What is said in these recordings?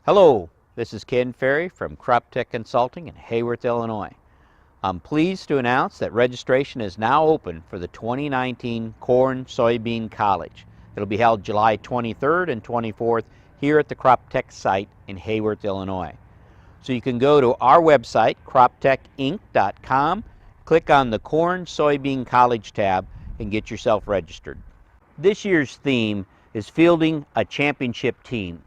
Hello, this is Ken Ferry from Crop Tech Consulting in Hayworth, Illinois. I'm pleased to announce that registration is now open for the 2019 Corn Soybean College. It'll be held July 23rd and 24th here at the Crop Tech site in Hayworth, Illinois. So you can go to our website, croptechinc.com, click on the Corn Soybean College tab, and get yourself registered. This year's theme is Fielding a Championship Team.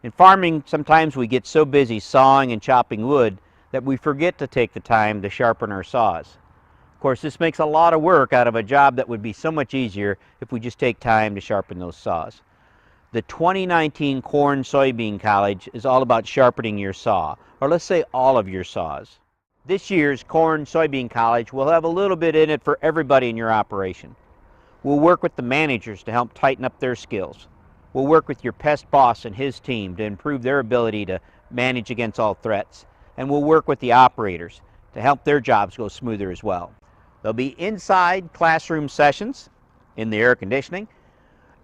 In farming, sometimes we get so busy sawing and chopping wood that we forget to take the time to sharpen our saws. Of course, this makes a lot of work out of a job that would be so much easier if we just take time to sharpen those saws. The 2019 Corn Soybean College is all about sharpening your saw, or let's say all of your saws. This year's Corn Soybean College will have a little bit in it for everybody in your operation. We'll work with the managers to help tighten up their skills. We'll work with your pest boss and his team to improve their ability to manage against all threats. And we'll work with the operators to help their jobs go smoother as well. There'll be inside classroom sessions in the air conditioning,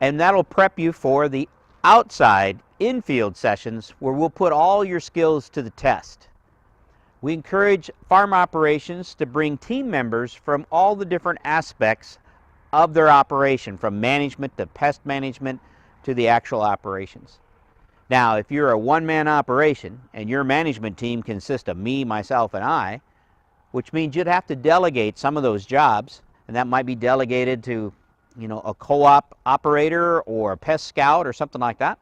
and that'll prep you for the outside infield sessions where we'll put all your skills to the test. We encourage farm operations to bring team members from all the different aspects of their operation, from management to pest management to the actual operations. Now, if you're a one-man operation and your management team consists of me, myself, and I, which means you'd have to delegate some of those jobs, and that might be delegated to, a co-op operator or a pest scout or something like that,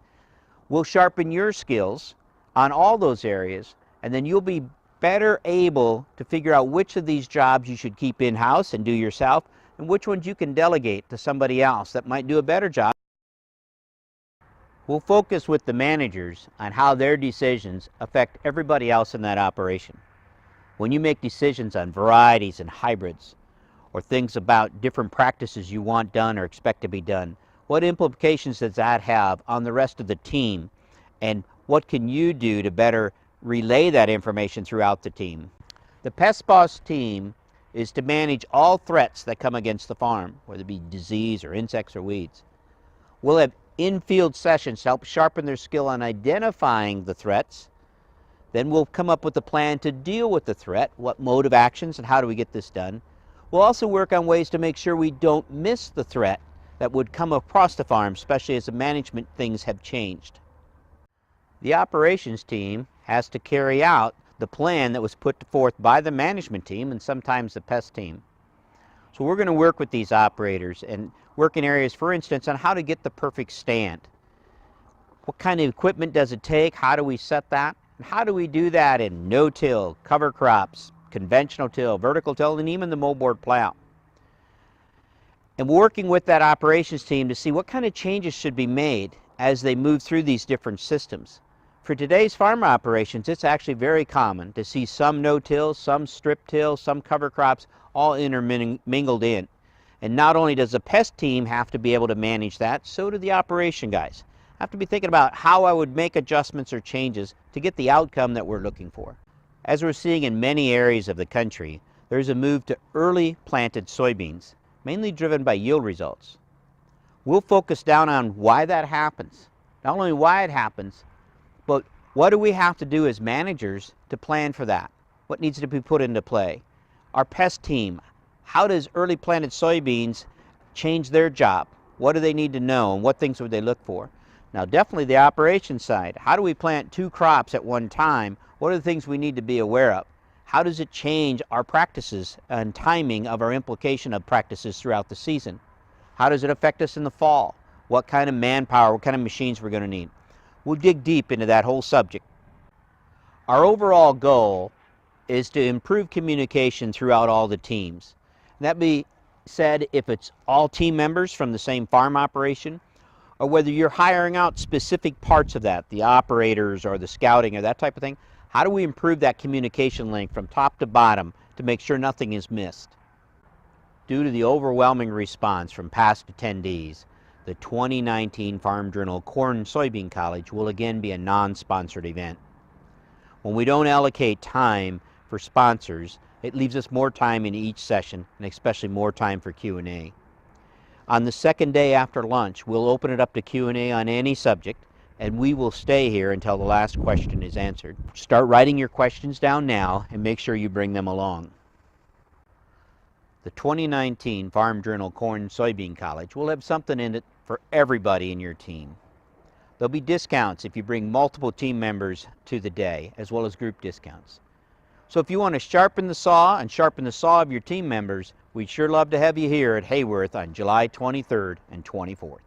we'll sharpen your skills on all those areas, and then you'll be better able to figure out which of these jobs you should keep in-house and do yourself, and which ones you can delegate to somebody else that might do a better job. We'll focus with the managers on how their decisions affect everybody else in that operation. When you make decisions on varieties and hybrids, or things about different practices you want done or expect to be done, what implications does that have on the rest of the team, and what can you do to better relay that information throughout the team? The Pest Boss team is to manage all threats that come against the farm, whether it be disease or insects or weeds. We'll have in-field sessions to help sharpen their skill on identifying the threats. Then we'll come up with a plan to deal with the threat, what mode of actions and how do we get this done. We'll also work on ways to make sure we don't miss the threat that would come across the farm, especially as the management things have changed. The operations team has to carry out the plan that was put forth by the management team and sometimes the pest team. So we're going to work with these operators and work in areas, for instance, on how to get the perfect stand. What kind of equipment does it take? How do we set that? And how do we do that in no-till, cover crops, conventional till, vertical till, and even the moldboard plow? And working with that operations team to see what kind of changes should be made as they move through these different systems. For today's farm operations, it's actually very common to see some no-till, some strip-till, some cover crops all intermingled in. And not only does the pest team have to be able to manage that, so do the operation guys. Have to be thinking about how I would make adjustments or changes to get the outcome that we're looking for. As we're seeing in many areas of the country, there's a move to early planted soybeans, mainly driven by yield results. We'll focus down on why that happens. Not only why it happens, but what do we have to do as managers to plan for that? What needs to be put into play? Our pest team, how does early planted soybeans change their job? What do they need to know and what things would they look for? Now definitely the operation side. How do we plant two crops at one time? What are the things we need to be aware of? How does it change our practices and timing of our implication of practices throughout the season? How does it affect us in the fall? What kind of manpower, what kind of machines we're going to need? We'll dig deep into that whole subject. Our overall goal is to improve communication throughout all the teams. That being said, if it's all team members from the same farm operation, or whether you're hiring out specific parts of that, the operators or the scouting or that type of thing, how do we improve that communication link from top to bottom to make sure nothing is missed? Due to the overwhelming response from past attendees, the 2019 Farm Journal Corn Soybean College will again be a non-sponsored event. When we don't allocate time for sponsors, it leaves us more time in each session, and especially more time for Q&A. On the second day after lunch, we'll open it up to Q&A on any subject, and we will stay here until the last question is answered. Start writing your questions down now and make sure you bring them along. The 2019 Farm Journal Corn Soybean College will have something in it for everybody in your team. There'll be discounts if you bring multiple team members to the day, as well as group discounts. So if you want to sharpen the saw and sharpen the saw of your team members, we'd sure love to have you here at Hayworth on July 23rd and 24th.